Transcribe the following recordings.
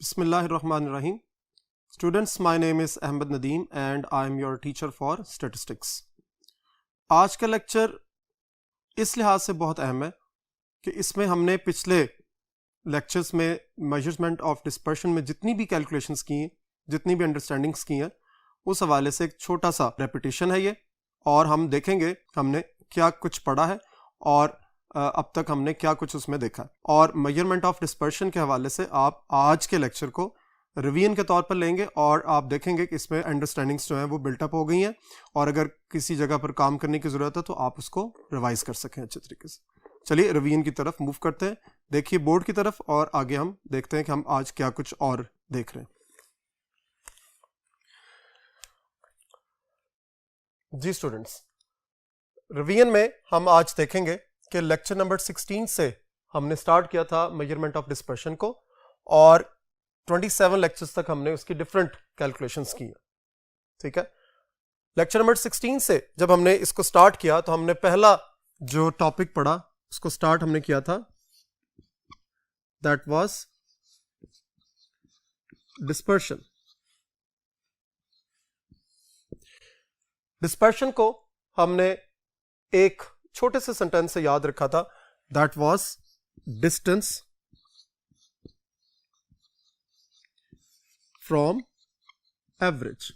Bismillahirrahmanirrahim. Students, my name is Ahmed Nadeem and I am your teacher for statistics. आज का lecture इस लिहाज से बहुत अहम है कि इसमें हमने पिछले लेक्चर्स में मेजरमेंट ऑफ डिस्पर्शन में जितनी भी कैलकुलेशंस की हैं, जितनी भी अंडरस्टैंडिंग्स की हैं, उस हवाले से एक छोटा सा रेपिटेशन है ये, और हम देखेंगे हमने क्या कुछ पढ़ा है और अब तक हमने क्या कुछ उसमें देखा है। और मेजरमेंट ऑफ डिस्पर्शन के हवाले से आप आज के लेक्चर को रिवीजन के तौर पर लेंगे और आप देखेंगे कि इसमें अंडरस्टैंडिंग्स जो हैं वो बिल्टअप हो गई हैं, और अगर किसी जगह पर काम करने की ज़रूरत है तो आप उसको रिवाइज कर सकें अच्छे तरीके से। चलिए रिवीजन की तरफ मूव करते हैं, देखिए बोर्ड की तरफ, और आगे हम देखते हैं कि हम आज क्या कुछ और देख रहे हैं। जी स्टूडेंट्स, रिवीजन में हम आज देखेंगे कि लेक्चर नंबर 16 से हमने स्टार्ट किया था मेजरमेंट ऑफ डिस्पर्शन को, और 27 लेक्चर्स तक हमने उसकी डिफरेंट कैलकुलेशंस की। ठीक है, लेक्चर नंबर 16 से जब हमने इसको स्टार्ट किया तो हमने पहला जो टॉपिक पढ़ा उसको स्टार्ट हमने किया था, दैट वाज डिस्पर्शन। डिस्पर्शन को हमने एक छोटे से सेंटेंस से याद रखा था, that was distance from average.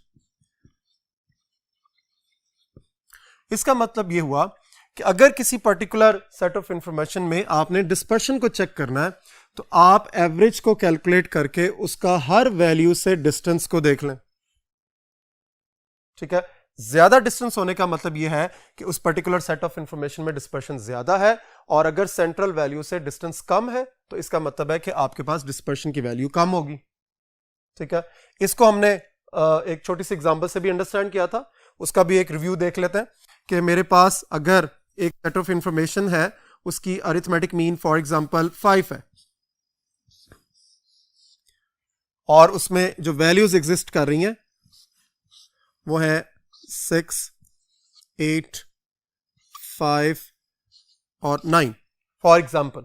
इसका मतलब यह हुआ कि अगर किसी पर्टिकुलर सेट ऑफ इंफॉर्मेशन में आपने डिस्पर्शन को चेक करना है तो आप एवरेज को कैलकुलेट करके उसका हर वैल्यू से डिस्टेंस को देख लें। ठीक है, ज्यादा डिस्टेंस होने का मतलब यह है कि उस पर्टिकुलर सेट ऑफ इंफॉर्मेशन में डिस्पर्शन ज्यादा है, और अगर सेंट्रल वैल्यू से डिस्टेंस कम है तो इसका मतलब है कि आपके पास डिस्पर्शन की वैल्यू कम होगी। ठीक है, इसको हमने एक छोटी सी एग्जांपल से भी अंडरस्टैंड किया था, उसका भी एक रिव्यू देख लेते हैं कि मेरे पास अगर एक सेट ऑफ इंफॉर्मेशन है, उसकी अरिथमेटिक मीन फॉर एग्जांपल 5 है, और उसमें जो वैल्यूज एग्जिस्ट कर रही हैं वो है 6, 8, 5 और 9 फॉर एग्जाम्पल।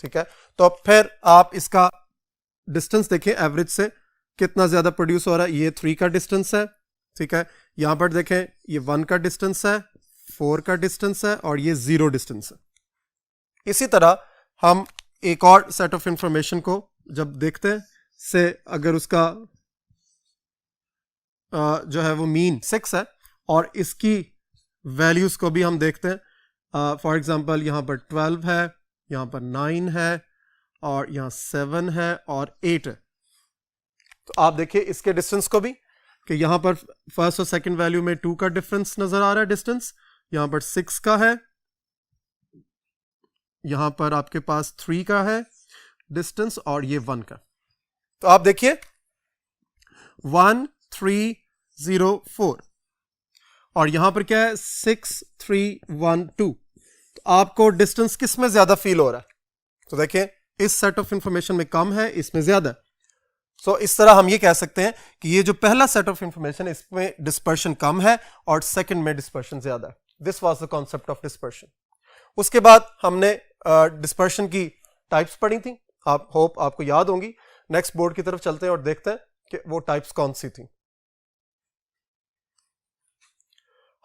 ठीक है, तो फिर आप इसका डिस्टेंस देखें एवरेज से कितना ज्यादा प्रोड्यूस हो रहा है। ये 3 का डिस्टेंस है। ठीक है, यहां पर देखें ये 1 का डिस्टेंस है, 4 का डिस्टेंस है, और ये 0 डिस्टेंस है। इसी तरह हम एक और सेट ऑफ इंफॉर्मेशन को जब देखते हैं से, अगर उसका जो है वो मीन 6 है और इसकी वैल्यूज को भी हम देखते हैं, फॉर एग्जांपल यहां पर 12 है, यहां पर 9 है, और यहां 7 है और 8 है। तो आप देखिए इसके डिस्टेंस को भी कि यहां पर फर्स्ट और सेकंड वैल्यू में 2 का डिफरेंस नजर आ रहा है डिस्टेंस, यहां पर 6 का है, यहां पर आपके पास 3 का है डिस्टेंस, और ये 1 का। तो आप देखिए 1, 3, 0, 4, और यहां पर क्या है 6, 3, 1, 2। तो आपको डिस्टेंस किस में ज्यादा फील हो रहा है? तो देखिए इस सेट ऑफ इंफॉर्मेशन में कम है, इसमें ज्यादा। सो इस तरह हम ये कह सकते हैं कि ये जो पहला सेट ऑफ इंफॉर्मेशन है इसमें डिस्पर्शन कम है और सेकंड में डिस्पर्शन ज्यादा है। This was the concept of dispersion. उसके बाद हमने डिस्पर्शन की टाइप्स पढ़ी थी, आप होप आपको याद होंगी। नेक्स्ट बोर्ड की तरफ चलते हैं और देखते हैं कि वो टाइप्स कौन सी थी।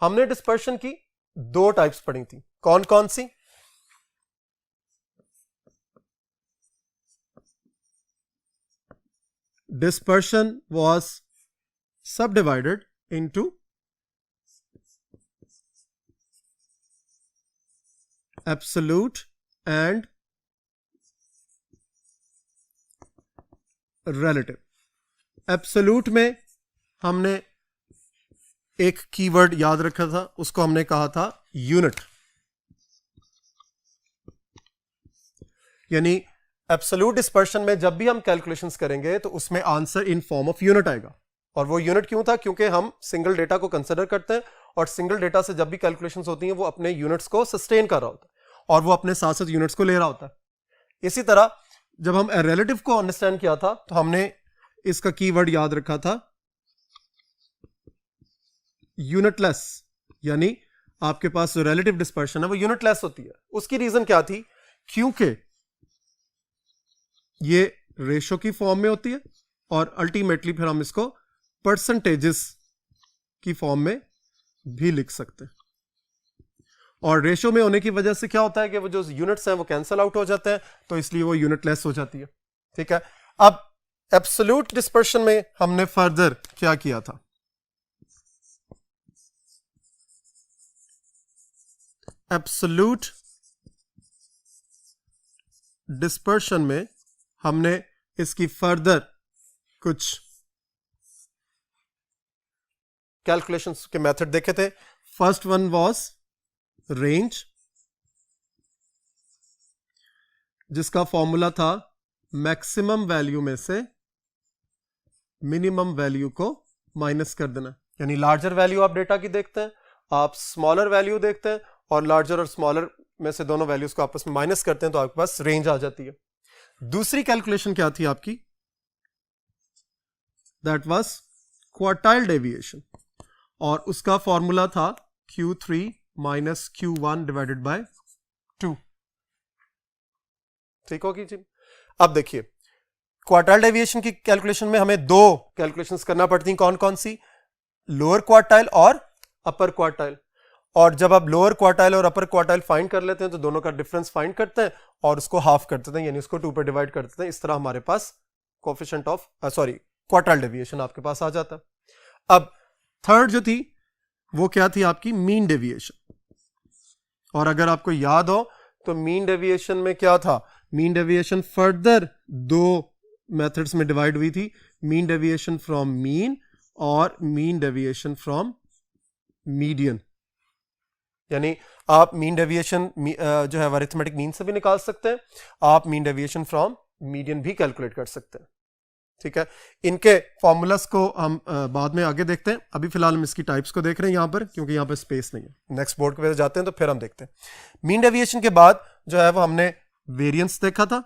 हमने डिस्पर्शन की 2 टाइप्स पढ़ी थी, कौन कौन सी? Dispersion was subdivided into absolute and relative. Absolute में हमने एक कीवर्ड याद रखा था, उसको हमने कहा था यूनिट। यानी एब्सोल्यूट डिस्पर्शन में जब भी हम कैलकुलेशंस करेंगे तो उसमें answer in form of unit आएगा। और वो यूनिट क्यों था? क्योंकि हम सिंगल डेटा को कंसिडर करते हैं, और सिंगल डेटा से जब भी कैलकुलेशंस होती हैं वो अपने यूनिट्स को सस्टेन कर रहा होता है और वो अपने साथ साथ यूनिट्स को ले रहा होता है। इसी तरह जब हम रिलेटिव को अंडरस्टैंड किया था तो हमने इसका कीवर्ड याद रखा था यूनिटलेस, यानी आपके पास जो रिलेटिव डिस्पर्शन है वो यूनिटलेस होती है। उसकी रीजन क्या थी? क्योंकि ये रेशो की फॉर्म में होती है और अल्टीमेटली फिर हम इसको परसेंटेजेस की फॉर्म में भी लिख सकते हैं। और रेशो में होने की वजह से क्या होता है कि वो जो यूनिट्स हैं वो कैंसिल आउट हो जाते हैं, तो इसलिए वो यूनिटलेस हो जाती है। ठीक है, अब एब्सोल्यूट डिस्पर्शन में हमने फर्दर क्या किया था? एब्सोल्यूट डिस्पर्शन में हमने इसकी फर्दर कुछ कैलकुलेशंस के मेथड देखे थे। फर्स्ट वन वाज रेंज, जिसका फॉर्मूला था मैक्सिमम वैल्यू में से मिनिमम वैल्यू को माइनस कर देना। यानी लार्जर वैल्यू आप डेटा की देखते हैं, आप स्मॉलर वैल्यू देखते हैं और लार्जर और स्मॉलर में से दोनों वैल्यूज को आपस में माइनस करते हैं तो आपके पास रेंज आ जाती है। दूसरी कैलकुलेशन क्या थी आपकी? दैट वाज क्वार्टाइल डेविएशन, और उसका फॉर्मूला था Q3 minus Q1 divided bye 2। ठीक होगी जी। अब देखिए, क्वार्टाइल डेविएशन की कैलकुलेशन में हमें दो कैलकुलेशंस करना पड़ती हैं। कौन कौन सी? लोअर क्वार्टाइल और अपर क्वार्टाइल। और जब आप लोअर क्वार्टाइल और अपर क्वार्टाइल फाइंड कर लेते हैं तो दोनों का डिफरेंस फाइंड करते हैं और उसको हाफ कर देते हैं, यानी उसको 2 पे डिवाइड कर देते हैं। इस तरह हमारे पास कोफिशिएंट ऑफ क्वार्टाइल डेविएशन आपके पास आ जाता है। अब थर्ड जो थी वो क्या थी आपकी? Mean deviation. और अगर आपको याद हो तो मीन डेविएशन में क्या था? मीन डेविएशन फर्दर दो मेथड्स में डिवाइड हुई थी, मीन डेविएशन फ्रॉम मीन और मीन डेविएशन फ्रॉम मीडियन। यानी आप मीन डेविएशन जो है अरिथमेटिक मीन से भी निकाल सकते हैं, आप मीन डेविएशन फ्रॉम मीडियन भी कैलकुलेट कर सकते हैं। ठीक है, इनके फॉर्मूलास को हम बाद में आगे देखते हैं। अभी फिलहाल हम इसकी टाइप्स को देख रहे हैं यहां पर, क्योंकि यहां पर स्पेस नहीं है। नेक्स्ट बोर्ड पे जाते हैं तो फिर हम देखते हैं। मीन डेविएशन के बाद जो है वो हमने वेरिएंस देखा था,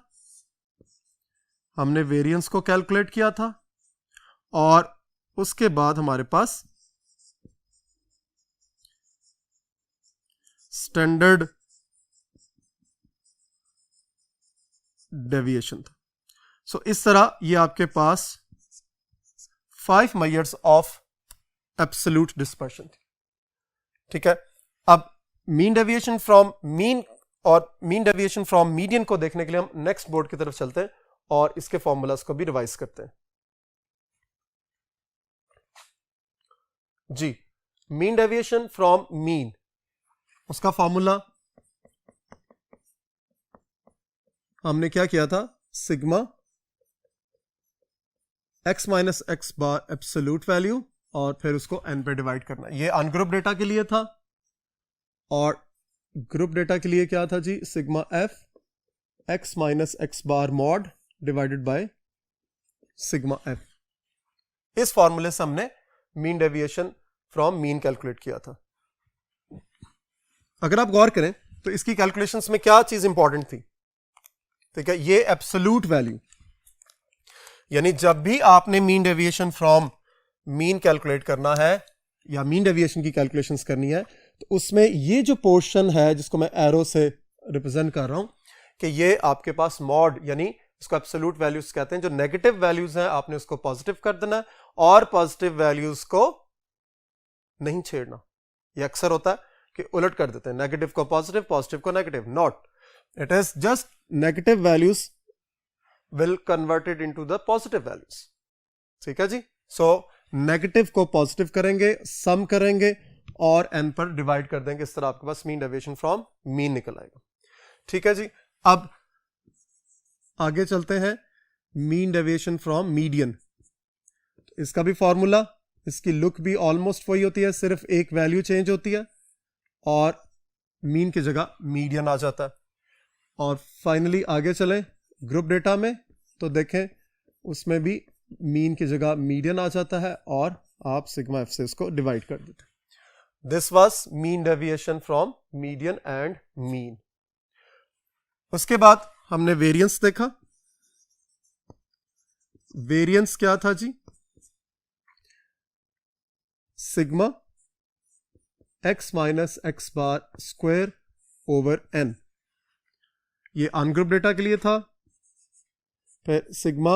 हमने वेरिएंस को कैलकुलेट किया था, और उसके बाद हमारे पास स्टैंडर्ड डेविएशन था। सो इस तरह ये आपके पास 5 मेजर्स ऑफ एब्सोल्यूट डिस्पर्शन थी। ठीक है, अब मीन डेविएशन फ्रॉम मीन और मीन डेविएशन फ्रॉम मीडियन को देखने के लिए हम नेक्स्ट बोर्ड की तरफ चलते हैं और इसके फॉर्मूलास को भी रिवाइज करते हैं। जी, मीन डेविएशन फ्रॉम मीन, उसका फॉर्मूला हमने क्या किया था? सिग्मा x माइनस एक्स बार एब्सोल्यूट वैल्यू और फिर उसको n पे डिवाइड करना। ये अनग्रुप डेटा के लिए था, और ग्रुप डेटा के लिए क्या था जी? Sigma f x minus x bar mod divided by sigma f। इस फॉर्मूले से हमने mean deviation from mean calculate किया था। अगर आप गौर करें तो इसकी कैलकुलेशंस में क्या चीज इंपॉर्टेंट थी? ठीक है, ये एब्सोल्यूट वैल्यू, यानी जब भी आपने mean deviation from mean calculate करना है या मीन डेविएशन की कैलकुलेशंस करनी है, तो उसमें ये जो पोर्शन है जिसको मैं एरो से रिप्रेजेंट कर रहा हूं कि ये आपके पास मॉड, यानी इसको एब्सोल्यूट वैल्यूज कहते हैं। जो नेगेटिव वैल्यूज हैं आपने उसको पॉजिटिव कर देना है और पॉजिटिव वैल्यूज को नहीं छेड़ना। ये अक्सर होता है कि उलट कर देते हैं, नेगेटिव को पॉजिटिव, पॉजिटिव को negative. Not, it is just negative values will converted into the positive values. ठीक है जी। सो नेगेटिव को पॉजिटिव करेंगे, सम करेंगे और n पर डिवाइड कर देंगे। इस तरह आपके पास मीन डेविएशन फ्रॉम मीन निकल आएगा। ठीक है जी। अब आगे चलते हैं, मीन डेविएशन फ्रॉम मीडियन। इसका भी फॉर्मूला, इसकी लुक भी ऑलमोस्ट वही होती है, सिर्फ एक वैल्यू चेंज होती है और मीन की जगह मीडियन आ जाता है। और फाइनली आगे चलें ग्रुप डेटा में तो देखें उसमें भी मीन की जगह मीडियन आ जाता है और आप सिग्मा एफ से इसको डिवाइड कर देते हैं। This was mean deviation from median and mean. उसके बाद हमने वेरिएंस देखा। वेरिएंस क्या था जी? Sigma x minus x bar square over n। ये अनग्रुप डेटा के लिए था। फिर सिग्मा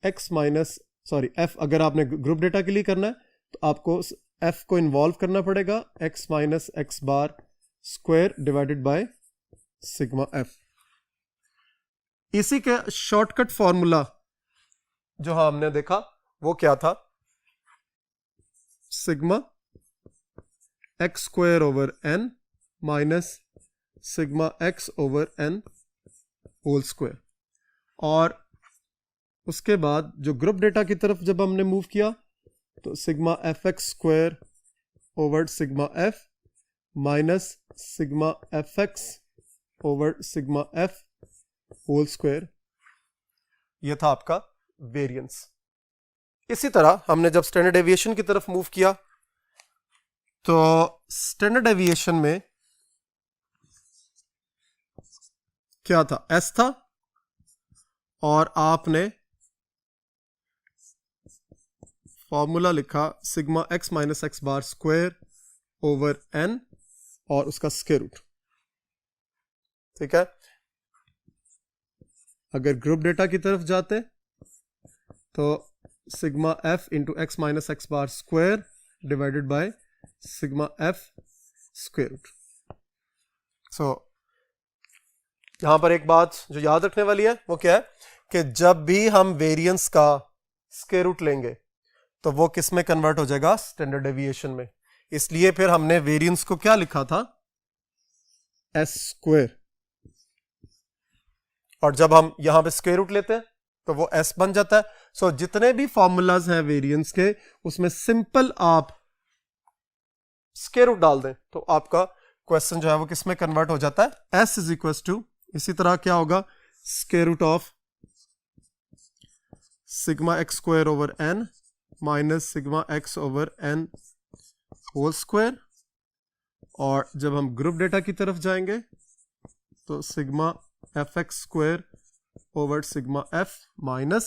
एक्स माइनस एफ अगर आपने ग्रुप डेटा के लिए करना है तो आपको एफ को इन्वॉल्व करना पड़ेगा x minus x bar square divided by sigma F. इसी के शॉर्टकट फॉर्मूला जो हमने देखा वो क्या था, sigma x square over n minus sigma x over n whole square. और उसके बाद जो ग्रुप डेटा की तरफ जब हमने मूव किया तो sigma f x square over sigma f minus sigma f x over sigma f whole square, यह था आपका वेरिएंस। इसी तरह हमने जब स्टैंडर्ड डेविएशन की तरफ मूव किया तो स्टैंडर्ड डेविएशन में क्या था, एस था, और आपने फॉर्मूला लिखा sigma x minus x bar square over N और उसका स्क्वायर रूट। ठीक है, अगर ग्रुप डेटा की तरफ जाते तो sigma F into x minus x bar square divided by sigma F square root. So यहां पर एक बात जो याद रखने वाली है वो क्या है कि जब भी हम वेरिएंस का स्क्वायर रूट लेंगे तो वो किस में कन्वर्ट हो जाएगा, स्टैंडर्ड डेविएशन में। इसलिए फिर हमने वेरिएंस को क्या लिखा था, एस स्क्वायर, और जब हम यहां पे स्क्वायर रूट लेते हैं तो वो एस बन जाता है। सो जितने भी फॉर्मूलाज हैं वेरिएंस के उसमें सिंपल आप स्क्वायर रूट डाल दें तो आपका क्वेश्चन जो है वो किस में कन्वर्ट हो जाता है, एस इज इक्वल टू, इसी तरह क्या होगा, square root of sigma x square over n minus sigma x over n whole square. और जब हम ग्रुप डेटा की तरफ जाएंगे तो sigma f x square over sigma f minus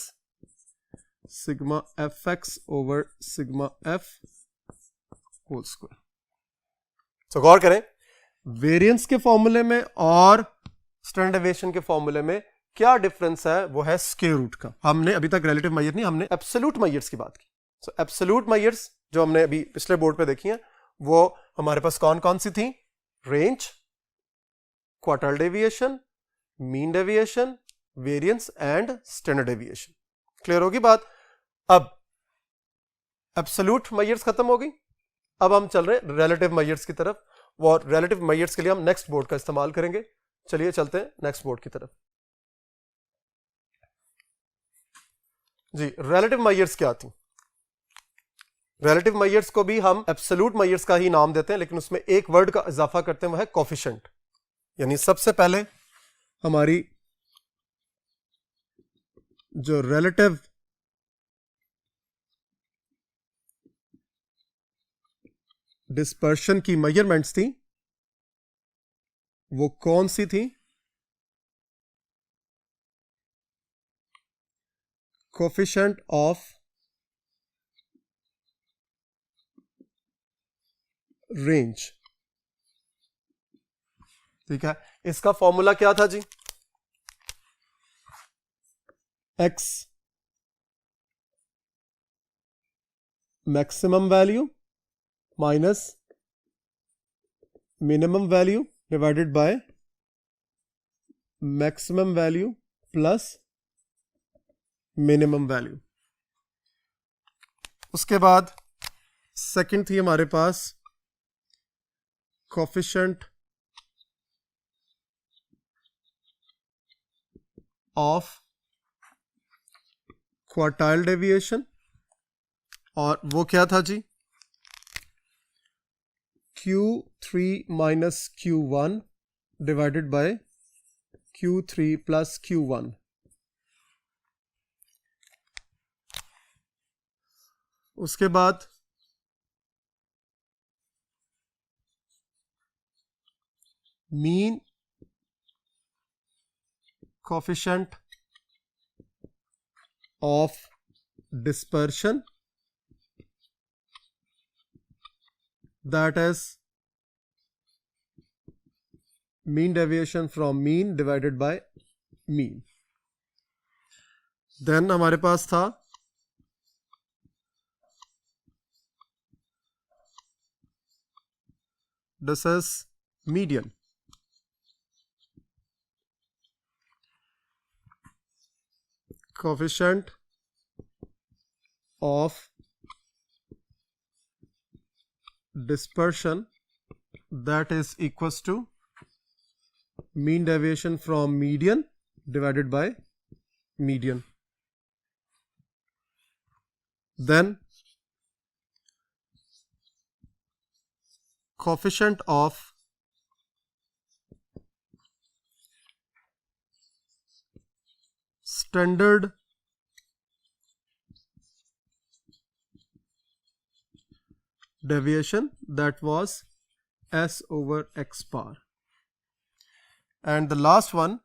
sigma f x over sigma f whole square. तो गौर करें, वेरिएंस के फॉर्मूले में और स्टैंडर्ड डेविएशन के फॉर्मूले में क्या डिफरेंस है, वो है स्क्वायर रूट का। हमने अभी तक रिलेटिव मेजर नहीं, हमने एब्सोल्यूट मेजर्स की बात की। सो एब्सोल्यूट मेजर्स जो हमने अभी पिछले बोर्ड पे देखी हैं वो हमारे पास कौन कौन सी थी, range, quartile deviation, mean deviation, variance and standard deviation. Clear होगी बात। अब एब्सोल्यूट मेजर्स खत्म हो गई, अब हम चल रहे हैं रिलेटिव मेजर्स की तरफ, और रिलेटिव मेजर्स के लिए हम नेक्स्ट बोर्ड का इस्तेमाल करेंगे। चलिए चलते हैं नेक्स्ट बोर्ड की तरफ। जी, रिलेटिव मेजर्स क्या थी, रिलेटिव मेजर्स को भी हम एब्सोल्यूट मेजर्स का ही नाम देते हैं, लेकिन उसमें एक वर्ड का इजाफा करते हैं, वो है कोफिशिएंट। यानी सबसे पहले हमारी जो रिलेटिव डिस्पर्शन की मेजरमेंट्स थी वो कौन सी थी, कोफिशिएंट ऑफ रेंज। ठीक है, इसका फॉर्मूला क्या था जी, x maximum value minus minimum value divided by maximum value plus minimum value. उसके बाद सेकंड थी हमारे पास कोफिशिएंट ऑफ क्वार्टाइल डेविएशन, और वो क्या था जी, Q3 minus Q1 divided by Q3 plus Q1। उसके बाद mean coefficient of dispersion, that is mean deviation from mean divided by mean। Then हमारे पास था this is median. Coefficient of dispersion that is equals to mean deviation from median divided by median. Then coefficient of standard deviation that was S over X bar. And the last one,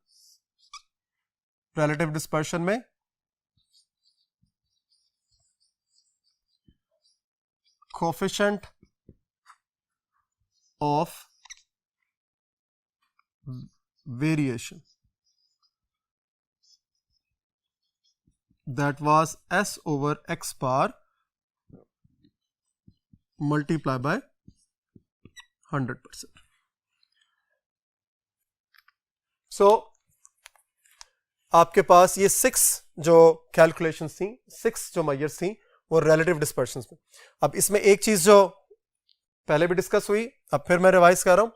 relative dispersion में coefficient of variation that was S over X bar multiply by 100%. So आपके पास ये 6 जो calculations थी, 6 जो measures थी वो relative डिस्पर्शंस में। अब इसमें एक चीज जो पहले भी डिस्कस हुई, अब फिर मैं रिवाइज कर रहा हूं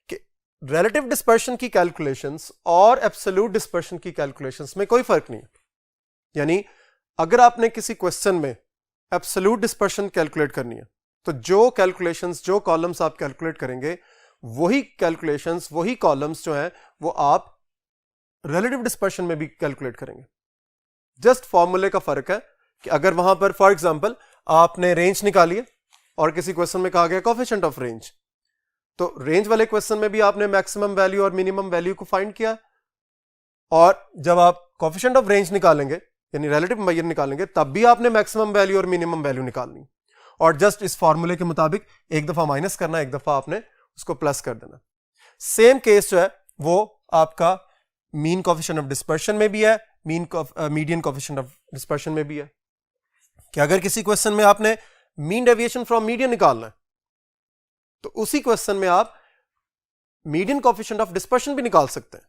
कि रिलेटिव डिस्पर्शन की कैलकुलेशंस और एब्सोल्यूट डिस्पर्शन की कैलकुलेशंस में कोई फर्क नहीं है। यानी अगर आपने किसी क्वेश्चन में एब्सोल्यूट डिस्पर्शन कैलकुलेट करनी है तो जो कैलकुलेशंस, जो कॉलम्स आप कैलकुलेट करेंगे वही कैलकुलेशंस, वही कॉलम्स जो हैं वो आप रिलेटिव डिस्पर्शन में भी कैलकुलेट करेंगे। जस्ट फॉर्मूले का फर्क है कि अगर वहां पर फॉर एग्जांपल आपने रेंज निकाली है और किसी क्वेश्चन में कहा गया कोएफिशिएंट ऑफ रेंज, तो रेंज वाले क्वेश्चन में भी आपने मैक्सिमम वैल्यू और मिनिमम वैल्यू को फाइंड किया, और जब आप कोएफिशिएंट ऑफ रेंज निकालेंगे यानी रिलेटिव मेजर निकालेंगे तब भी आपने मैक्सिमम वैल्यू और मिनिमम वैल्यू निकालनी, और जस्ट इस फॉर्मूले के मुताबिक एक दफा माइनस करना, एक दफा आपने उसको प्लस कर देना। सेम केस जो है वो आपका मीन कोएफिशिएंट ऑफ डिस्पर्शन में भी है, मीडियन कोएफिशिएंट ऑफ डिस्पर्शन में भी है कि अगर किसी क्वेश्चन में आपने मीन डेविएशन फ्रॉम मीडियन निकालना है तो उसी क्वेश्चन में आप मीडियन कोएफिशिएंट ऑफ डिस्पर्शन भी निकाल सकते हैं।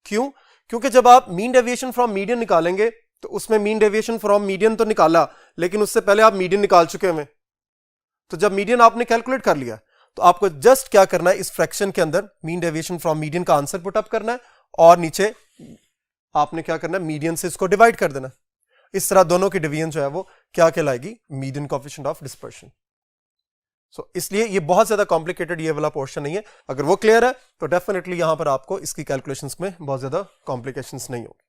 क्यों? क्योंकि जब आप मीन डेविएशन फ्रॉम मीडियन निकालेंगे तो उसमें मीन डेविएशन फ्रॉम मीडियन तो निकाला, लेकिन उससे पहले आप मीडियन निकाल चुके हैं। तो जब मीडियन आपने कैलकुलेट कर लिया तो आपको जस्ट क्या करना है, इस फ्रैक्शन के अंदर मीन डेविएशन फ्रॉम मीडियन का आंसर पुट अप करना है और नीचे आपने क्या करना है, मीडियन से इसको डिवाइड कर देना। इस तरह दोनों की डिवीजन जो है वो क्या कहलाएगी, मीडियन कोएफिशिएंट ऑफ डिस्पर्शन। सो इसलिए ये बहुत ज्यादा कॉम्प्लिकेटेड ये वाला पोर्शन नहीं है। अगर वो क्लियर है तो डेफिनेटली यहां पर आपको इसकी कैलकुलेशंस में बहुत ज्यादा कॉम्प्लिकेशंस नहीं होगी।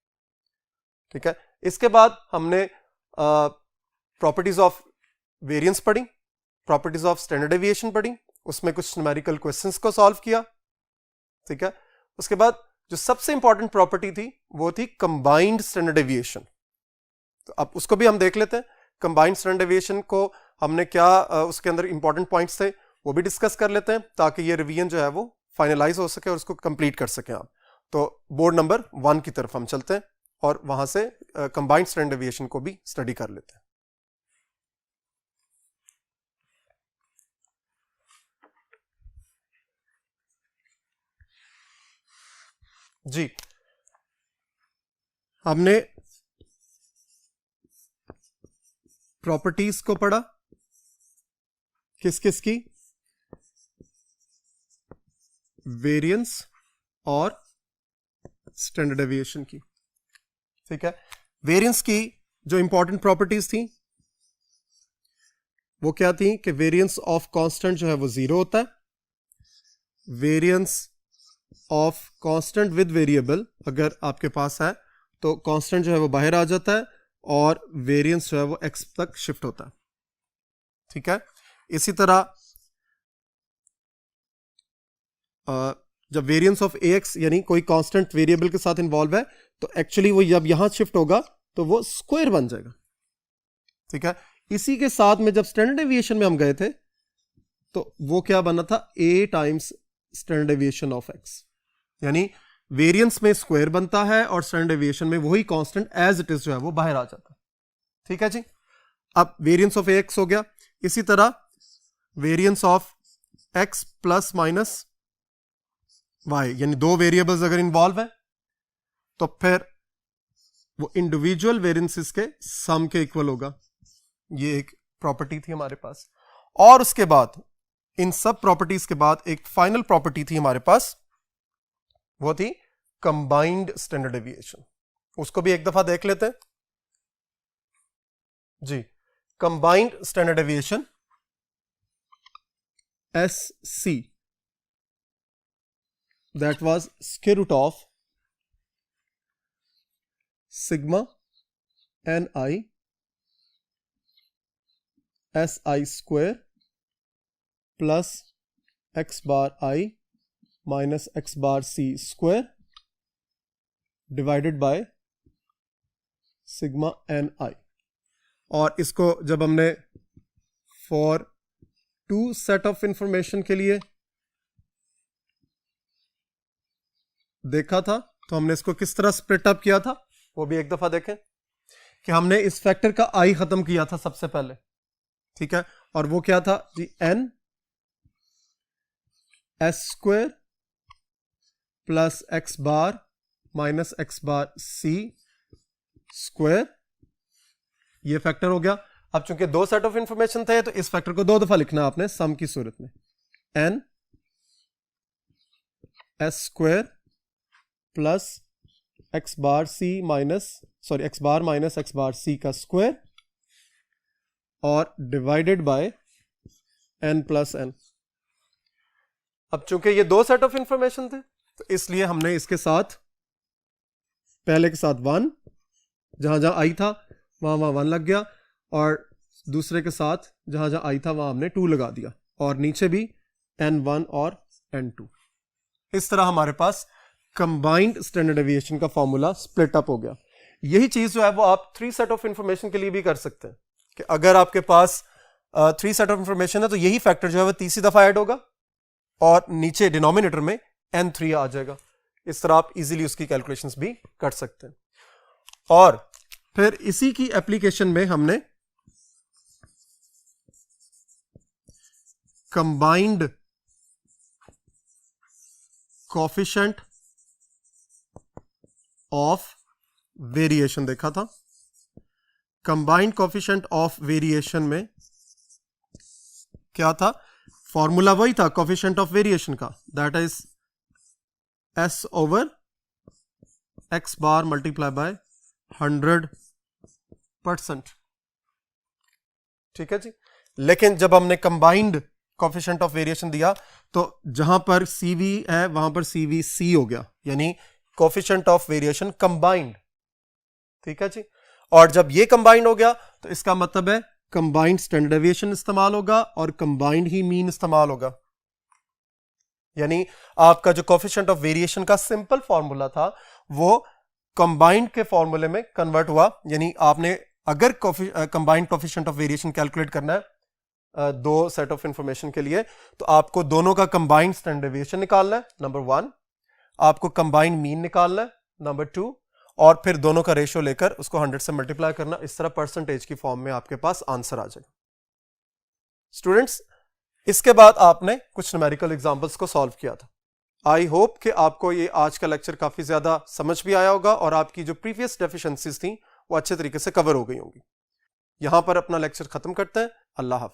ठीक है, इसके बाद हमने प्रॉपर्टीज ऑफ वेरिएंस पढ़ी, प्रॉपर्टीज ऑफ स्टैंडर्ड डेविएशन पढ़ी, उसमें कुछ न्यूमेरिकल क्वेश्चंस को सॉल्व किया। ठीक है, उसके बाद जो सबसे इंपॉर्टेंट प्रॉपर्टी थी वो थी कंबाइंड स्टैंडर्ड डेविएशन। तो अब उसको भी हम देख लेते हैं। कंबाइंड स्टैंडर्ड डेविएशन को हमने क्या उसके अंदर इंपॉर्टेंट पॉइंट्स थे वो भी डिस्कस कर लेते हैं ताकि ये रिवीजन जो है वो फाइनलाइज हो सके और उसको कंप्लीट कर सकें आप। तो बोर्ड नंबर 1 की तरफ हम चलते हैं और वहां से कंबाइंड स्टैंडर्ड डेविएशन को भी स्टडी कर लेते हैं। जी, हमने प्रॉपर्टीज को पढ़ा, किस किस की, वेरिएंस और स्टैंडर्ड डेविएशन की। ठीक है, वेरिएंस की जो इंपॉर्टेंट प्रॉपर्टीज थी वो क्या थी कि वेरिएंस ऑफ कांस्टेंट जो है वो 0 होता है, variance of constant with variable अगर आपके पास है तो कांस्टेंट जो है वो बाहर आ जाता है और वेरिएंस जो है वो x तक शिफ्ट होता है। ठीक है, इसी तरह जब वेरिएंस ऑफ ax यानी कोई कांस्टेंट वेरिएबल के साथ इन्वॉल्व है तो एक्चुअली वो जब यहां शिफ्ट होगा तो वो स्क्वायर बन जाएगा। ठीक है, इसी के साथ में जब स्टैंडर्ड डेविएशन में हम गए थे तो वो क्या बना था, a times standard deviation of x, यानी वेरिएंस में स्क्वायर बनता है और स्टैंडर्ड डेविएशन में वही कांस्टेंट एज इट इज जो है वो बाहर आ जाता है। ठीक है जी। अब वेरिएंस ऑफ एक्स हो गया, इसी तरह variance of x plus minus y, यानी दो वेरिएबल्स अगर इन्वॉल्व है तो फिर वो इंडिविजुअल वेरिएंसेस के सम के इक्वल होगा। ये एक प्रॉपर्टी थी हमारे पास। और उसके बाद इन सब प्रॉपर्टीज के बाद एक फाइनल प्रॉपर्टी थी हमारे पास, वो थी कंबाइंड स्टैंडर्ड डेविएशन। उसको भी एक दफा देख लेते हैं जी। Combined standard deviation SC, that was square root of sigma ni SI square plus x bar I minus x bar C square divided by sigma ni। और इसको जब हमने for two set of information के लिए देखा था तो हमने इसको किस तरह स्प्लिट अप किया था वो भी एक दफा देखें कि हमने इस फैक्टर का आई खत्म किया था सबसे पहले। ठीक है, और वो क्या था जी, n s square plus x bar minus x bar c square, ये फैक्टर हो गया। अब चूंकि दो सेट ऑफ इंफॉर्मेशन थे तो इस फैक्टर को दो दफा लिखना है आपने सम की सूरत में, n s square plus x bar c minus x bar minus x bar c का स्क्वायर और divided by n plus n। अब चूंकि ये दो सेट ऑफ इंफॉर्मेशन थे तो इसलिए हमने इसके साथ पहले के साथ 1, जहां जहां आई था वहां वहां 1 लग गया, और दूसरे के साथ जहां जहां आई था वहां हमने 2 लगा दिया, और नीचे भी n1 और n2। इस तरह हमारे पास कंबाइंड स्टैंडर्ड डेविएशन का फॉर्मूला स्प्लिट अप हो गया। यही चीज जो है वो आप 3 सेट ऑफ इंफॉर्मेशन के लिए भी कर सकते हैं कि अगर आपके पास 3 सेट ऑफ इंफॉर्मेशन है तो यही फैक्टर जो है वो तीसरी दफा ऐड होगा और नीचे डिनोमिनेटर में n3 आ जाएगा। इस तरह आप इजीली उसकी कैलकुलेशंस भी कर सकते हैं। और फिर इसी की एप्लीकेशन में हमने कंबाइंड कोफिशिएंट ऑफ वेरिएशन देखा था। कंबाइंड कोफिशिएंट ऑफ वेरिएशन में क्या था, फॉर्मूला वही था कोफिशिएंट ऑफ वेरिएशन का, that is s over x bar multiply by 100%। ठीक है जी। लेकिन जब हमने कंबाइंड कोफिशिएंट ऑफ वेरिएशन दिया तो जहां पर CV है वहां पर CVC हो गया, यानी कोफिशिएंट ऑफ वेरिएशन कंबाइंड। ठीक है जी। और जब ये कंबाइंड हो गया तो इसका मतलब है कंबाइंड स्टैंडर्ड डेविएशन इस्तेमाल होगा और कंबाइंड ही मीन इस्तेमाल होगा। यानी आपका जो कोफिशिएंट ऑफ वेरिएशन का सिंपल फॉर्मूला था वो कंबाइंड के फॉर्मूले में कन्वर्ट हुआ। यानी आपने अगर combined coefficient of variation calculate करना है दो सेट ऑफ इंफॉर्मेशन के लिए तो आपको दोनों का कंबाइंड स्टैंडर्ड डेविएशन निकालना है, नंबर 1, आपको कंबाइंड मीन निकालना है, नंबर 2, और फिर दोनों का रेशियो लेकर उसको 100 से मल्टीप्लाई करना। इस तरह परसेंटेज की फॉर्म में आपके पास आंसर आ जाएगा। स्टूडेंट्स, इसके बाद आपने कुछ न्यूमेरिकल एग्जांपल्स को सॉल्व किया था। आई होप कि आपको ये आज का लेक्चर काफी ज्यादा समझ भी आया होगा और आपकी जो प्रीवियस डेफिशिएंसीज थी वो अच्छे तरीके से कवर हो गई होंगी। यहां पर अपना लेक्चर खत्म करते हैं। अल्लाह हाफिज।